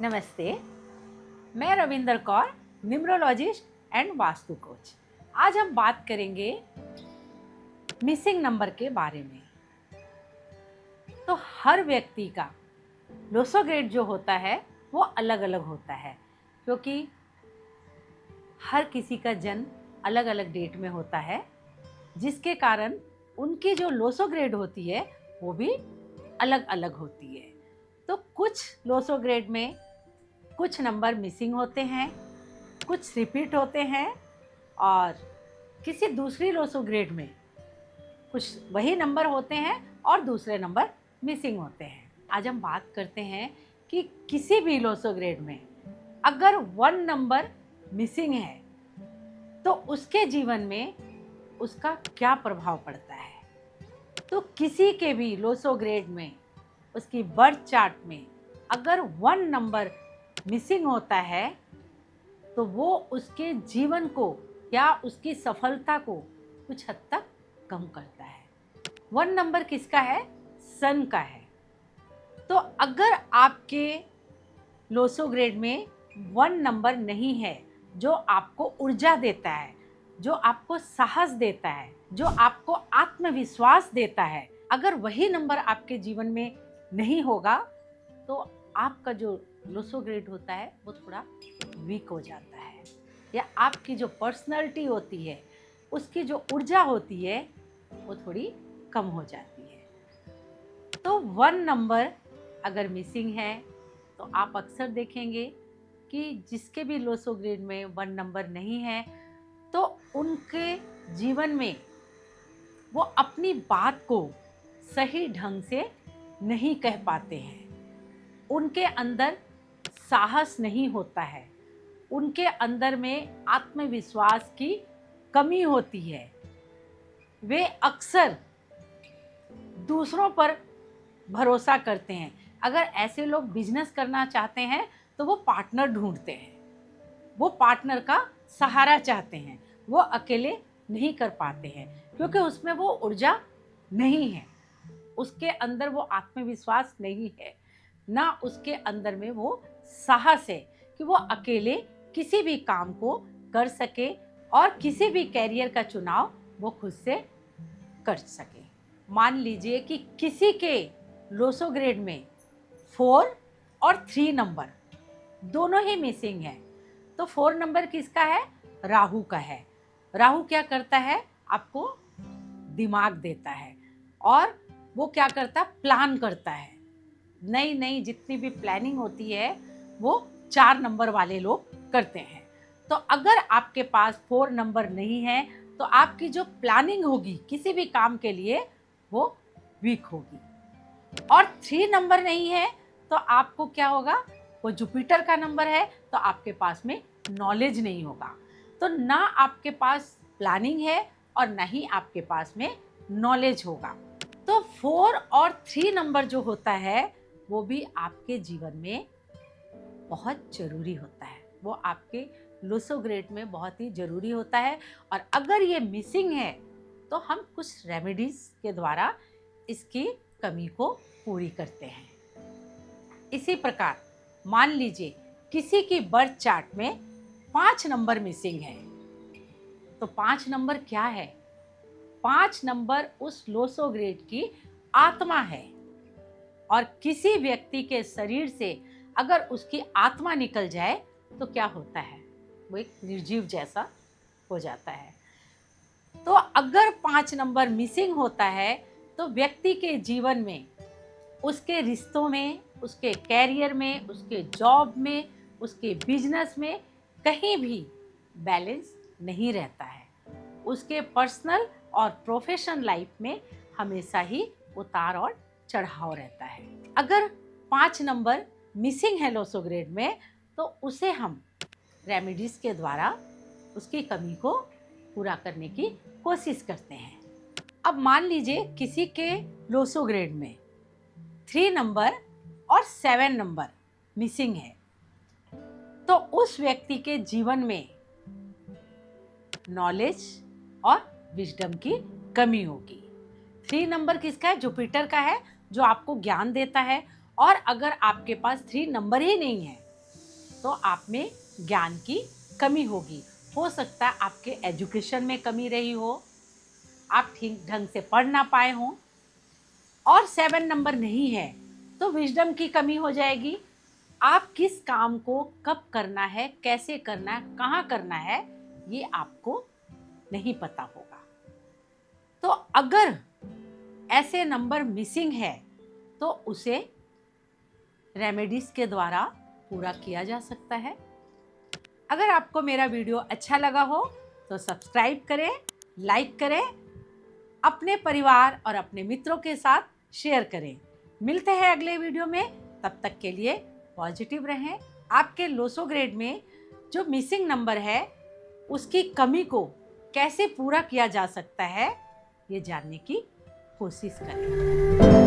नमस्ते, मैं Ravinder Kaur, numerologist and vastu coach. आज हम बात करेंगे मिसिंग नंबर के बारे में। तो हर व्यक्ति का लोसोग्रेड जो होता है वो अलग अलग होता है, क्योंकि हर किसी का जन्म अलग अलग डेट में होता है, जिसके कारण उनकी जो लोसोग्रेड होती है वो भी अलग अलग होती है। तो कुछ लोसोग्रेड में कुछ नंबर मिसिंग होते हैं, कुछ रिपीट होते हैं, और किसी दूसरी लोसोग्रेड में कुछ वही नंबर होते हैं और दूसरे नंबर मिसिंग होते हैं। आज हम बात करते हैं कि किसी भी लोसोग्रेड में अगर 1 नंबर मिसिंग है तो उसके जीवन में उसका क्या प्रभाव पड़ता है। तो किसी के भी लोसोग्रेड में उसकी बर्थ चार्ट में अगर 1 नंबर मिसिंग होता है तो वो उसके जीवन को या उसकी सफलता को कुछ हद तक कम करता है। 1 नंबर किसका है? सन का है। तो अगर आपके लोसोग्रेड में 1 नंबर नहीं है जो आपको ऊर्जा देता है, जो आपको साहस देता है, जो आपको आत्मविश्वास देता है, अगर वही नंबर आपके जीवन में नहीं होगा तो आपका जो लोसोग्रेड होता है वो थोड़ा वीक हो जाता है, या आपकी जो पर्सनालिटी होती है उसकी जो ऊर्जा होती है वो थोड़ी कम हो जाती है। तो 1 नंबर अगर मिसिंग है तो आप अक्सर देखेंगे कि जिसके भी लोसोग्रेड में 1 नंबर नहीं है तो उनके जीवन में वो अपनी बात को सही ढंग से नहीं कह पाते हैं, उनके अंदर साहस नहीं होता है, उनके अंदर में आत्मविश्वास की कमी होती है। वे अक्सर दूसरों पर भरोसा करते हैं। अगर ऐसे लोग बिजनेस करना चाहते हैं तो वो पार्टनर ढूंढते हैं, वो पार्टनर का सहारा चाहते हैं, वो अकेले नहीं कर पाते हैं क्योंकि उसमें वो ऊर्जा नहीं है, उसके अंदर वो आत्मविश्वास नहीं है, ना उसके अंदर में वो साहस है कि वो अकेले किसी भी काम को कर सके और किसी भी कैरियर का चुनाव वो खुद से कर सके। मान लीजिए कि किसी के लोसोग्रेड में 4 और 3 नंबर दोनों ही मिसिंग है। तो 4 नंबर किसका है? राहु का है। राहु क्या करता है? आपको दिमाग देता है और वो क्या करता है? प्लान करता है। नई नई जितनी भी प्लानिंग होती है वो 4 नंबर वाले लोग करते हैं। तो अगर आपके पास 4 नंबर नहीं है तो आपकी जो प्लानिंग होगी किसी भी काम के लिए वो वीक होगी। और 3 नंबर नहीं है तो आपको क्या होगा? वो जुपिटर का नंबर है तो आपके पास में नॉलेज नहीं होगा। तो ना आपके पास प्लानिंग है और ना ही आपके पास में नॉलेज होगा। तो 4 और 3 नंबर जो होता है वो भी आपके जीवन में बहुत ज़रूरी होता है, वो आपके लोसोग्रेड में बहुत ही ज़रूरी होता है। और अगर ये मिसिंग है तो हम कुछ रेमेडीज़ के द्वारा इसकी कमी को पूरी करते हैं। इसी प्रकार मान लीजिए किसी की बर्थ चार्ट में 5 नंबर मिसिंग है, तो 5 नंबर क्या है? 5 नंबर उस लोसोग्रेड की आत्मा है, और किसी व्यक्ति के शरीर से अगर उसकी आत्मा निकल जाए तो क्या होता है? वो एक निर्जीव जैसा हो जाता है। तो अगर 5 नंबर मिसिंग होता है तो व्यक्ति के जीवन में, उसके रिश्तों में, उसके कैरियर में, उसके जॉब में, उसके बिजनेस में कहीं भी बैलेंस नहीं रहता है। उसके पर्सनल और प्रोफेशनल लाइफ में हमेशा ही उतार और चढ़ाव रहता है। अगर 5 नंबर मिसिंग है लोसोग्रेड में तो उसे हम रेमेडीज़ के द्वारा उसकी कमी को पूरा करने की कोशिश करते हैं। अब मान लीजिए किसी के लोसोग्रेड में 3 नंबर और 7 नंबर मिसिंग है, तो उस व्यक्ति के जीवन में नॉलेज और विजडम की कमी होगी। 3 नंबर किसका है? जुपिटर का है, जो आपको ज्ञान देता है। और अगर आपके पास 3 नंबर ही नहीं है तो आप में ज्ञान की कमी होगी। हो सकता है आपके एजुकेशन में कमी रही हो, आप ठीक ढंग से पढ़ ना पाए हों। और 7 नंबर नहीं है तो विजडम की कमी हो जाएगी। आप किस काम को कब करना है, कैसे करना है, कहाँ करना है, ये आपको नहीं पता होगा। तो अगर ऐसे नंबर मिसिंग है तो उसे रेमेडीज के द्वारा पूरा किया जा सकता है। अगर आपको मेरा वीडियो अच्छा लगा हो तो सब्सक्राइब करें, लाइक करें, अपने परिवार और अपने मित्रों के साथ शेयर करें। मिलते हैं अगले वीडियो में, तब तक के लिए पॉजिटिव रहें। आपके लोसो ग्रेड में जो मिसिंग नंबर है उसकी कमी को कैसे पूरा किया जा सकता है, ये जानने की कोशिश करें।